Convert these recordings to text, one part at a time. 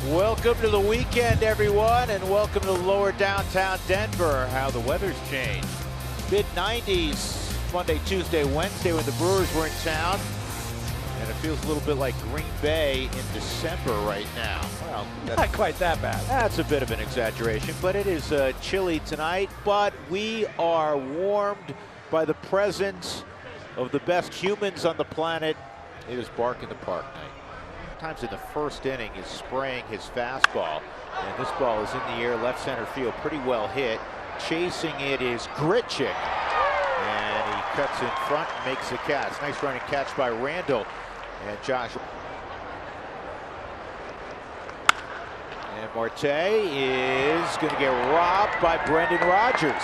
Welcome to the weekend, everyone, and welcome to lower downtown Denver. How the weather's changed. Mid-90s Monday, Tuesday, Wednesday when the Brewers were in town. And it feels a little bit like Green Bay in December right now. Well, not quite that bad. That's a bit of an exaggeration, but it is chilly tonight. But we are warmed by the presence of the best humans on the planet. It is Bark in the Park night. Times in the first inning is spraying his fastball, and this ball is in the air, left center field, pretty well hit. Chasing it is Grichuk, and he cuts in front and makes the catch. Nice running catch by Randall and Josh. And Marte is going to get robbed by Brendan Rodgers.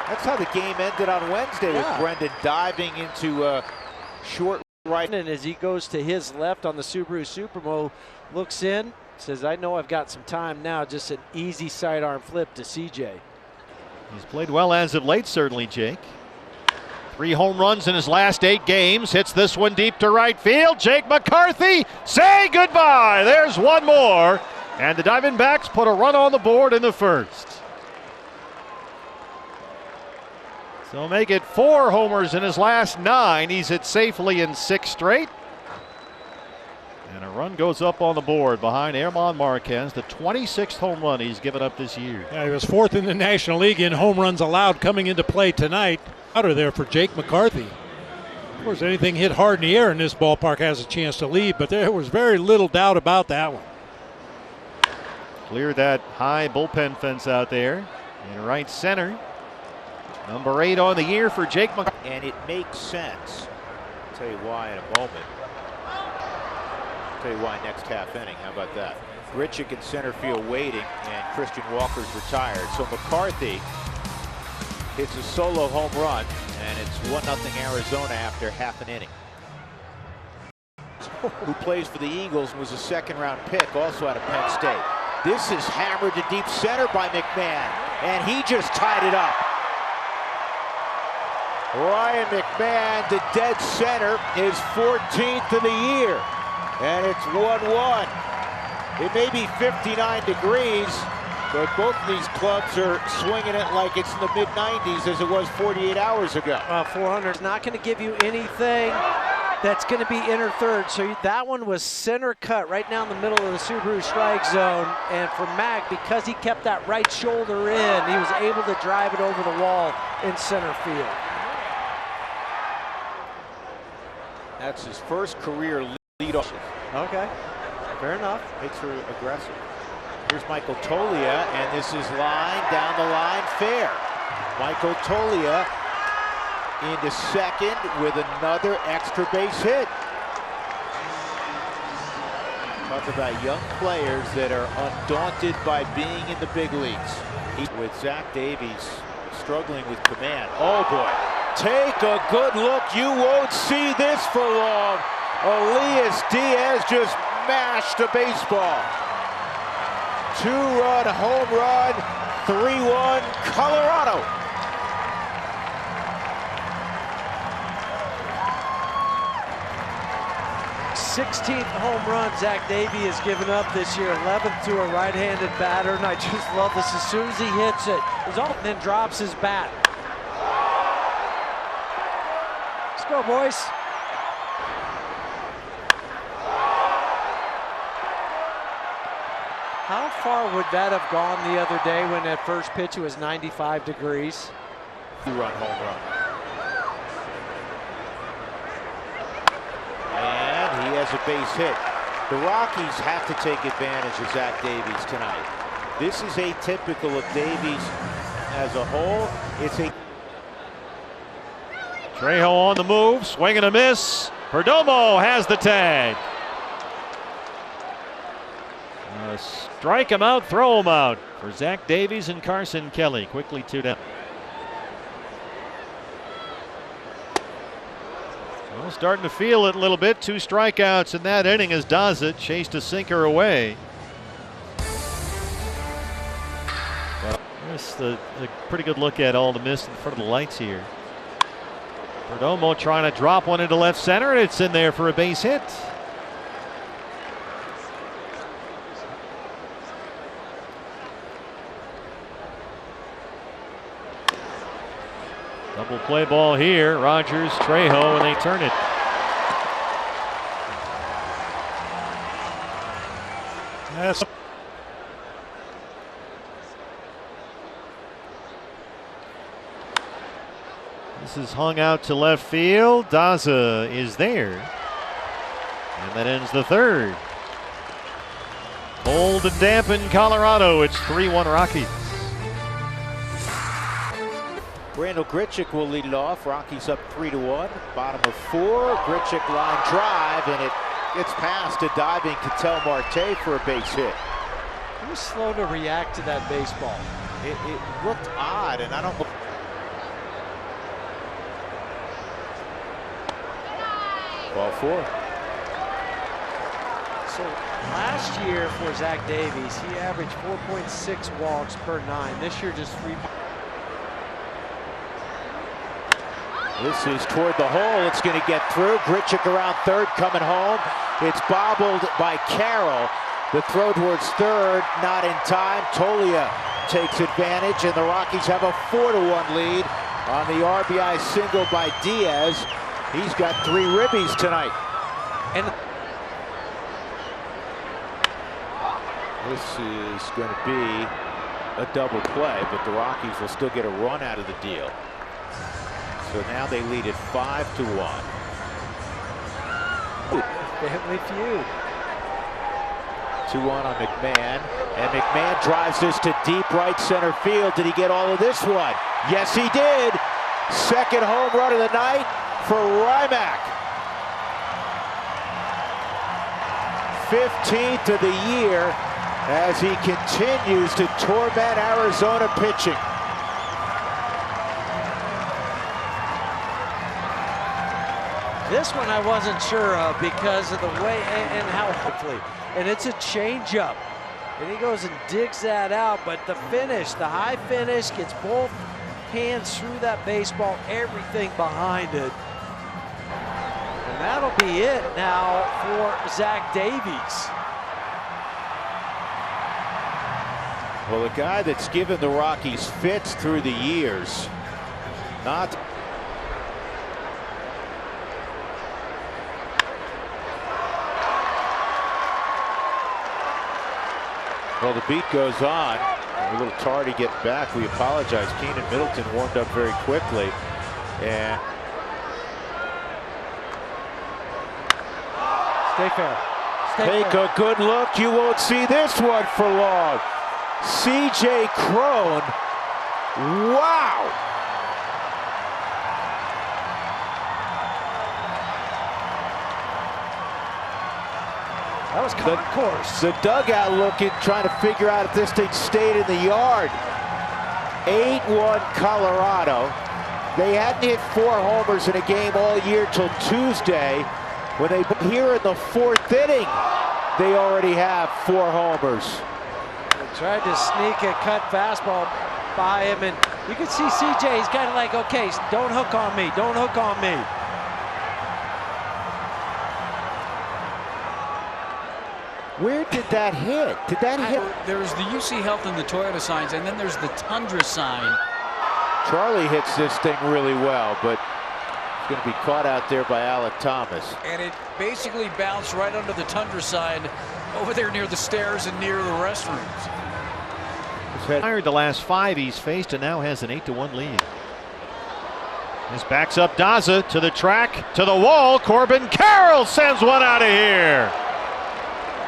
That's how the game ended on Wednesday, with Brendan diving into short right. And as he goes to his left on the Subaru Supermo, looks in, says, I know I've got some time now. Just an easy sidearm flip to CJ. He's played well as of late, certainly, Jake. 3 home runs in his last 8 games. Hits this one deep to right field. Jake McCarthy, say goodbye. There's one more. And the Diamondbacks put a run on the board in the first. So make it 4 homers in his last 9. He's hit safely in 6 straight. And a run goes up on the board behind German Marquez, the 26th home run he's given up this year. Yeah, he was 4th in the National League in home runs allowed coming into play tonight. Out of there for Jake McCarthy. Of course, anything hit hard in the air in this ballpark has a chance to leave, but there was very little doubt about that one. Cleared that high bullpen fence out there in right center. Number 8 on the year for Jake McCarthy. And it makes sense. I'll tell you why in a moment. I'll tell you why next half inning. How about that? Grichuk in center field waiting, and Christian Walker's retired. So McCarthy hits a solo home run, and it's 1-0 Arizona after half an inning. Who plays for the Eagles and was a second-round pick, also out of Penn State. This is hammered to deep center by McMahon, and he just tied it up. Ryan McMahon to dead center, his 14th of the year, and it's 1-1. It may be 59 degrees, but both of these clubs are swinging it like it's in the mid-90s as it was 48 hours ago. 400 is not going to give you anything that's going to be inner third. So that one was center cut right down the middle of the Subaru strike zone. And for Mac, because he kept that right shoulder in, he was able to drive it over the wall in center field. That's his first career leadoff. Okay, fair enough. Makes her aggressive. Here's Michael Toglia, and this is line down the line fair. Michael Toglia into second with another extra base hit. Talk about young players that are undaunted by being in the big leagues. With Zach Davies struggling with command. Oh boy. Take a good look. You won't see this for long. Elias Diaz just mashed a baseball. 2-run home run, 3-1 Colorado. '16th home run Zach Davies has given up this year, 11th to a right-handed batter, and I just love this. As soon as he hits it, then drops his bat. Let's go, boys. How far would that have gone the other day when that first pitch was 95 degrees? 2-run home run. And he has a base hit. The Rockies have to take advantage of Zach Davies tonight. This is atypical of Davies as a whole. It's a Trejo on the move, swing and a miss. Perdomo has the tag. Strike him out, throw him out for Zach Davies and Carson Kelly. Quickly 2 down. Well, starting to feel it a little bit. 2 strikeouts in that inning as Daza chased a sinker away. Well, there's a pretty good look at all the mist in front of the lights here. Perdomo trying to drop one into left center, and it's in there for a base hit. Double play ball here. Rogers, Trejo, and they turn it. Yes. This is hung out to left field. Daza is there. And that ends the third. Cold and damp in Colorado. It's 3-1 Rockies. Randall Grichuk will lead it off. Rockies up 3-1. Bottom of 4. Grichuk line drive, and it gets past a diving Ketel Marte for a base hit. He was slow to react to that baseball. It looked odd, and I don't. Ball 4. So last year for Zach Davies, he averaged 4.6 walks per 9. This year just 3. This is toward the hole. It's going to get through. Grichuk around third, coming home. It's bobbled by Carroll. The throw towards third, not in time. Tolia takes advantage, and the Rockies have a 4-1 lead on the RBI single by Diaz. He's got 3 ribbies tonight. And this is going to be a double play, but the Rockies will still get a run out of the deal. So now they lead it 5-1. family feud. 2-1 on McMahon, and McMahon drives this to deep right center field. Did he get all of this one? Yes, he did. Second home run of the night for Rymack. 15th of the year as he continues to torment Arizona pitching. This one I wasn't sure of because of the way and how hopefully. And it's a changeup. And he goes and digs that out, but the finish, the high finish, gets both hands through that baseball, everything behind it. And that'll be it now for Zach Davies. Well, the guy that's given the Rockies fits through the years. Not. Well, the beat goes on. A little tardy getting back. We apologize. Keenan Middleton warmed up very quickly. And Stay fair. take a good look. You won't see this one for long. C.J. Cron. Wow. That was concourse. The dugout looking, trying to figure out if this thing stayed in the yard. 8-1 Colorado. They hadn't hit 4 homers in a game all year till Tuesday. When they here in the 4th inning, they already have 4 homers. They tried to sneak a cut fastball by him, and you can see CJ, he's kind of like, okay, don't hook on me, don't hook on me. Where did that hit? Did that hit? There's the UC Health and the Toyota signs, and then there's the Tundra sign. Charlie hits this thing really well, but it's going to be caught out there by Alec Thomas. And it basically bounced right under the Tundra sign over there near the stairs and near the restrooms. Fired the last 5 he's faced and now has an 8-1 lead. This backs up Daza to the track, to the wall. Corbin Carroll sends one out of here.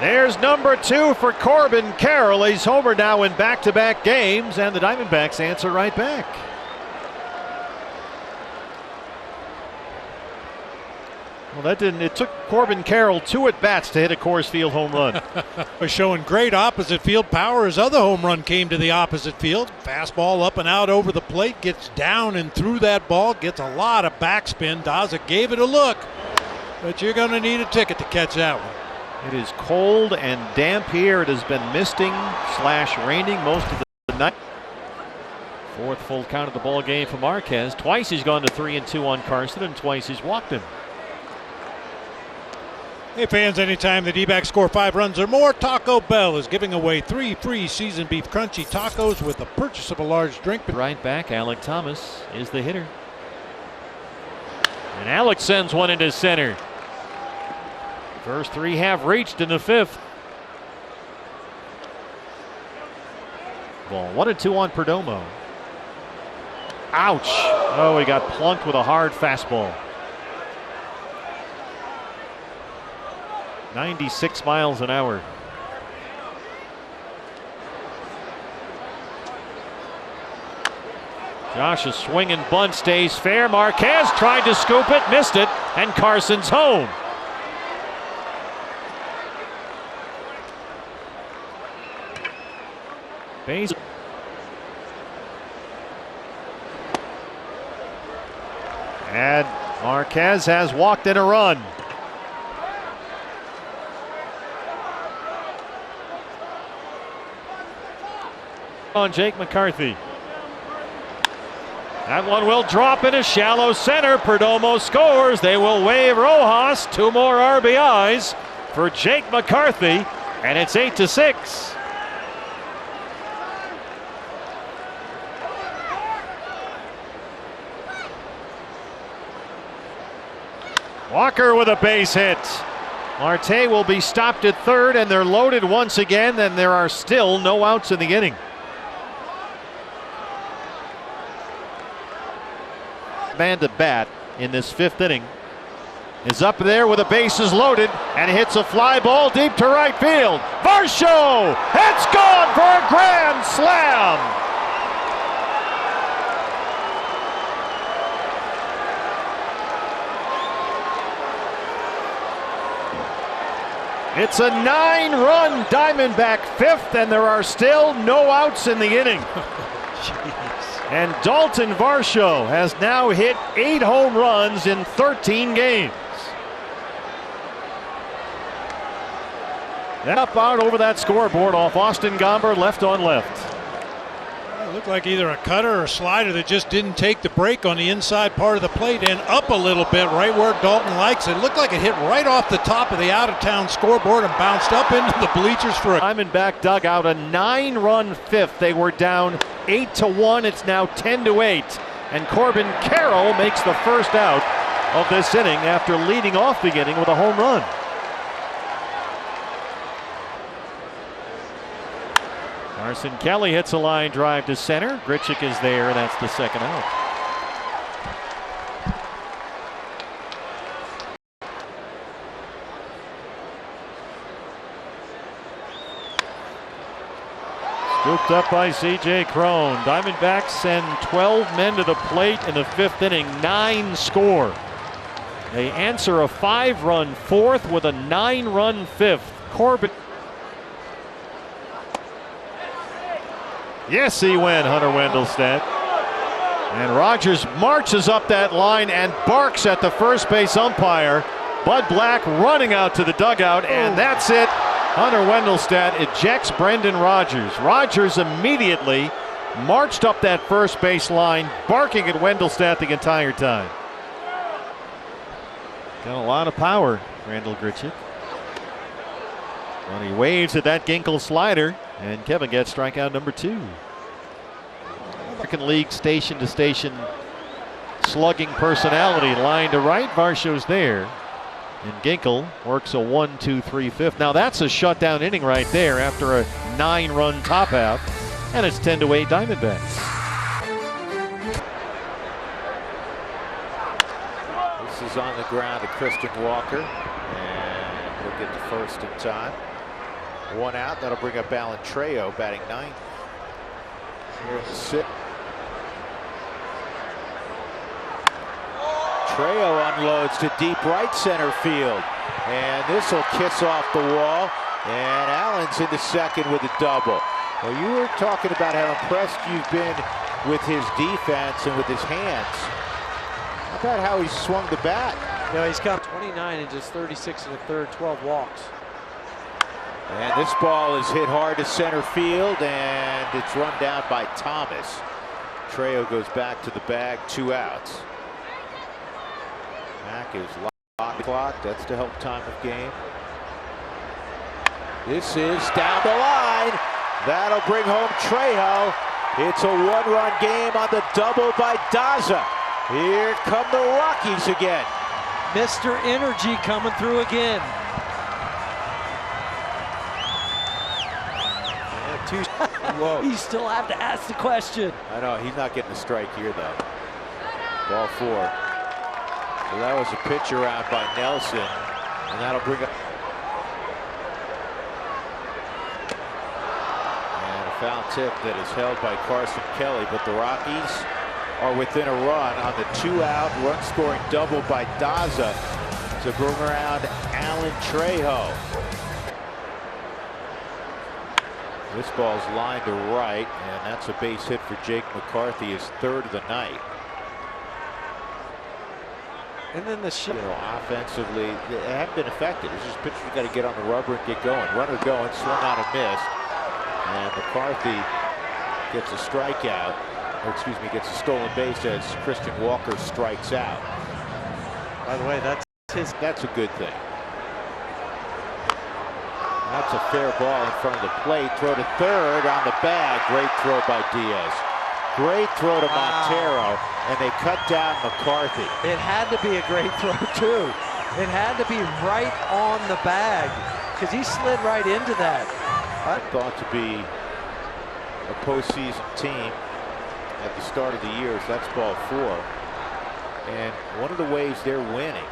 There's number 2 for Corbin Carroll. He's homered now in back-to-back games, and the Diamondbacks answer right back. Well, that didn't. It took Corbin Carroll 2 at-bats to hit a Coors Field home run. Was showing great opposite field power. His other home run came to the opposite field. Fastball up and out over the plate, gets down and through that ball, gets a lot of backspin. Daza gave it a look, but you're going to need a ticket to catch that one. It is cold and damp here. It has been misting / raining most of the night. 4th full count of the ball game for Marquez. Twice he's gone to 3-2 on Carson, and twice he's walked him. Hey fans, anytime the D-backs score 5 runs or more, Taco Bell is giving away 3 free seasoned beef crunchy tacos with the purchase of a large drink. Right back, Alec Thomas is the hitter. And Alex sends one into center. First three have reached in the fifth. Ball 1-2 on Perdomo. Ouch. Oh, he got plunked with a hard fastball. 96 miles an hour. Josh's swinging bunt stays fair. Marquez tried to scoop it, missed it, and Carson's home. Base. And Marquez has walked in a run. On Jake McCarthy. That one will drop in a shallow center. Perdomo scores. They will wave Rojas. 2 more RBIs for Jake McCarthy, and it's 8-6. Walker with a base hit. Marte will be stopped at third, and they're loaded once again, and there are still no outs in the inning. Man to bat in this fifth inning is up there with the bases loaded and hits a fly ball deep to right field. Varsho! It's gone for a grand slam! It's a 9-run Diamondback fifth, and there are still no outs in the inning. And Dalton Varsho has now hit 8 home runs in 13 games. And up out over that scoreboard off Austin Gomber, left on left. It looked like either a cutter or a slider that just didn't take the break on the inside part of the plate and up a little bit right where Dalton likes it. It looked like it hit right off the top of the out-of-town scoreboard and bounced up into the bleachers for a Diamondback dugout, a 9-run fifth. They were down 8-1. It's now 10-8. And Corbin Carroll makes the first out of this inning after leading off the inning with a home run. Carson Kelly hits a line drive to center. Grichuk is there, and that's the second out. Scooped up by C.J. Cron. Diamondbacks send 12 men to the plate in the fifth inning. 9 score. They answer a 5-run fourth with a 9-run fifth. Corbin. Yes, he went, Hunter Wendelstedt. And Rogers marches up that line and barks at the first base umpire. Bud Black running out to the dugout, and that's it. Hunter Wendelstedt ejects Brendan Rogers. Rogers immediately marched up that first base line, barking at Wendelstedt the entire time. Got a lot of power, Randall Grichuk. When he waves at that Ginkel slider, and Kevin gets strikeout number 2. American League station to station slugging personality, line to right. Varsho's there. And Ginkel works a 1-2-3 fifth. Now that's a shutdown inning right there after a 9-run top half. And it's 10-8 Diamondbacks. This is on the ground to Christian Walker. And he'll get to first in time. 1 out. That'll bring up Alan Trejo batting 9th. Here in the 6th. Trejo unloads to deep right center field. And this will kiss off the wall. And Allen's into second with a double. Well, you were talking about how impressed you've been with his defense and with his hands. How about how he swung the bat? Yeah, he's got 29 and just 36 1/3, 12 walks. And this ball is hit hard to center field, and it's run down by Thomas. Trejo goes back to the bag, 2 outs. Mack is locked clock. That's to help time of game. This is down the line. That'll bring home Trejo. It's a 1-run game on the double by Daza. Here come the Rockies again. Mr. Energy coming through again. Whoa. You still have to ask the question. I know, he's not getting a strike here, though. Ball 4. So that was a pitch around by Nelson, and that'll bring up. And a foul tip that is held by Carson Kelly, but the Rockies are within a run on the 2-out run-scoring double by Daza to bring around Alan Trejo. This ball's lined to right, and that's a base hit for Jake McCarthy, his 3rd of the night. And then the offensively, they haven't been effective. It's just pitchers got to get on the rubber and get going. Runner going, swung out and missed. And McCarthy gets a strikeout, or excuse me, gets a stolen base as Christian Walker strikes out. By the way, that's a good thing. That's a fair ball in front of the plate. Throw to 3rd on the bag. Great throw by Diaz. Great throw to Montero, and they cut down McCarthy. It had to be a great throw, too. It had to be right on the bag, because he slid right into that. Thought to be a postseason team at the start of the year. So that's ball 4. And one of the ways they're winning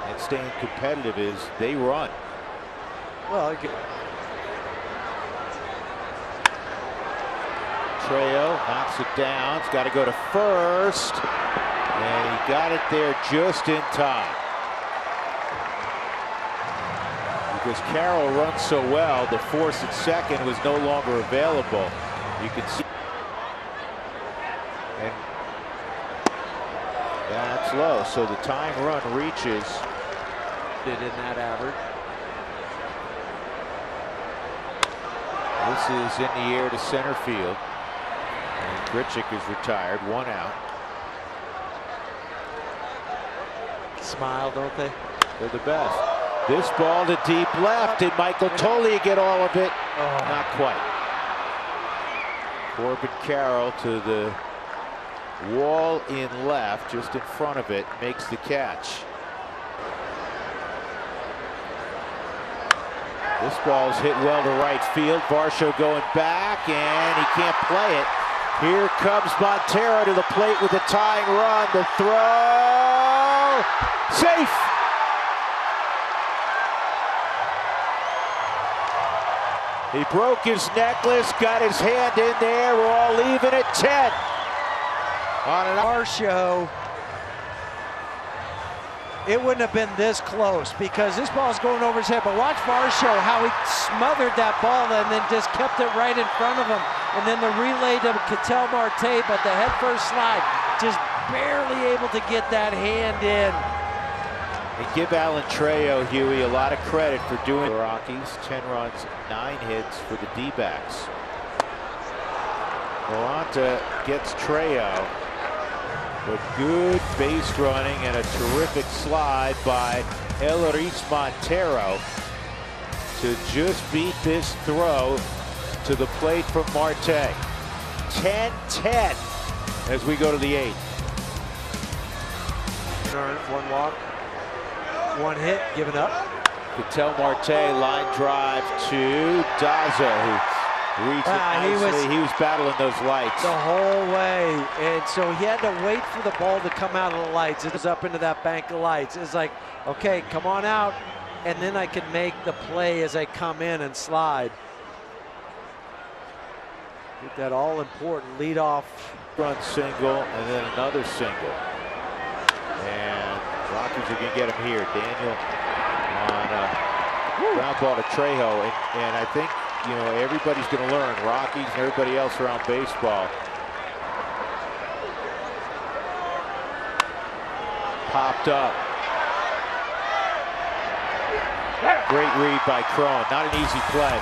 and staying competitive is they run. Well, Trejo knocks it down. It's got to go to first. And he got it there just in time. Because Carroll runs so well, the force at second was no longer available. You can see. And that's low. So the tying run reaches. Did in that average. This is in the air to center field. And Grichuk is retired, 1 out. Smile, don't they? They're the best. This ball to deep left. Did Michael Tolley get all of it? Oh. Not quite. Corbin Carroll to the wall in left, just in front of it, makes the catch. This ball's hit well to right field. Varsho going back, and he can't play it. Here comes Montero to the plate with a tying run. The throw, safe. He broke his necklace, got his hand in there. We're all leaving at 10. On an Varsho, it wouldn't have been this close because this ball's going over his head. But watch Varsho, how he smothered that ball and then just kept it right in front of him. And then the relay to Ketel Marte, but the head first slide, just barely able to get that hand in. And give Alan Trejo, Huey, a lot of credit for doing the Rockies. 10 runs, 9 hits for the D-backs. Moranta gets Trejo. But good base running and a terrific slide by Eleris Montero to just beat this throw to the plate from Marte. 10-10 as we go to the 8th. One walk, 1 hit, given up. Ketel Marte line drive to Daza, who reached it nicely. He was battling those lights the whole way, and so he had to wait for the ball to come out of the lights. It was up into that bank of lights. It's like, okay, come on out, and then I can make the play as I come in and slide. Get that all-important leadoff run single, and then another single. And Rockies are going to get him here. Daniel on a ground ball to Trejo, and I think, you know, everybody's going to learn, Rockies and everybody else around baseball. Popped up. Great read by Cron. Not an easy play.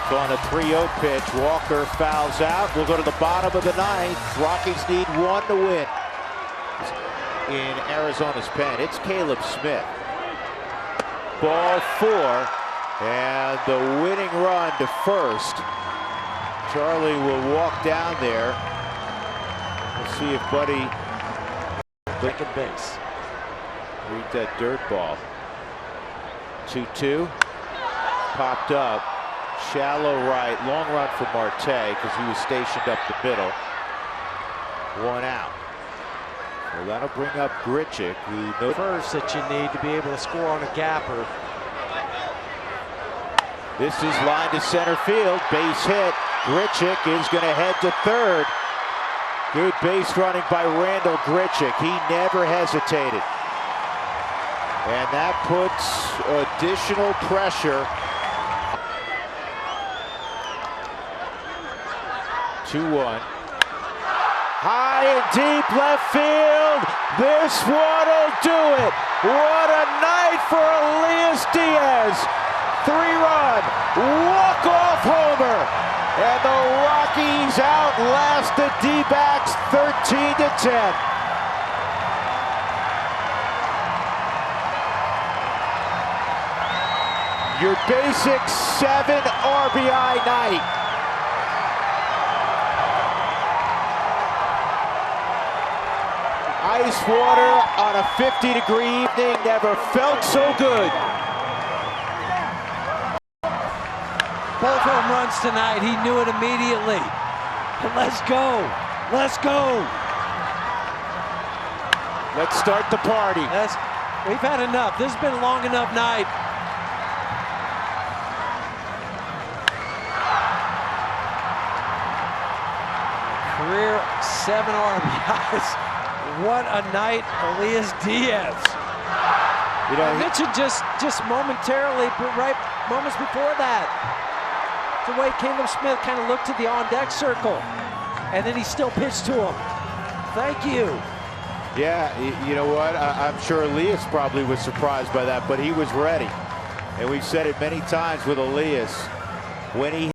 So on a 3-0 pitch, Walker fouls out. We'll go to the bottom of the 9th. Rockies need 1 to win in Arizona's pen. It's Caleb Smith. Ball 4. And the winning run to first. Charlie will walk down there. We'll see if Buddy Second base. Read that dirt ball. 2-2. Popped up. Shallow right. Long run for Marte because he was stationed up the middle. 1 out. So that'll bring up Grichuk, who knows First that you need to be able to score on a gapper. this is line to center field. Base hit. Grichuk is going to head to third. Good base running by Randall Grichuk. He never hesitated. And that puts additional pressure. 2-1. High and deep left field. This one'll do it. What a night for Elias Diaz. 3-run walk-off homer. And the Rockies outlast the D-backs 13-10. Your basic 7 RBI night. Ice water on a 50-degree evening never felt so good. Both home runs tonight. He knew it immediately. But let's go. Let's go. Let's start the party. We've had enough. This has been a long enough night. Career 7 RBIs. What a night, Elias Diaz. You know, I mentioned just momentarily, but right moments before that, the way Caleb Smith kind of looked to the on-deck circle, and then he still pitched to him. Thank you. yeah, you know what? I'm sure Elias probably was surprised by that, but he was ready. And we've said it many times with Elias. When he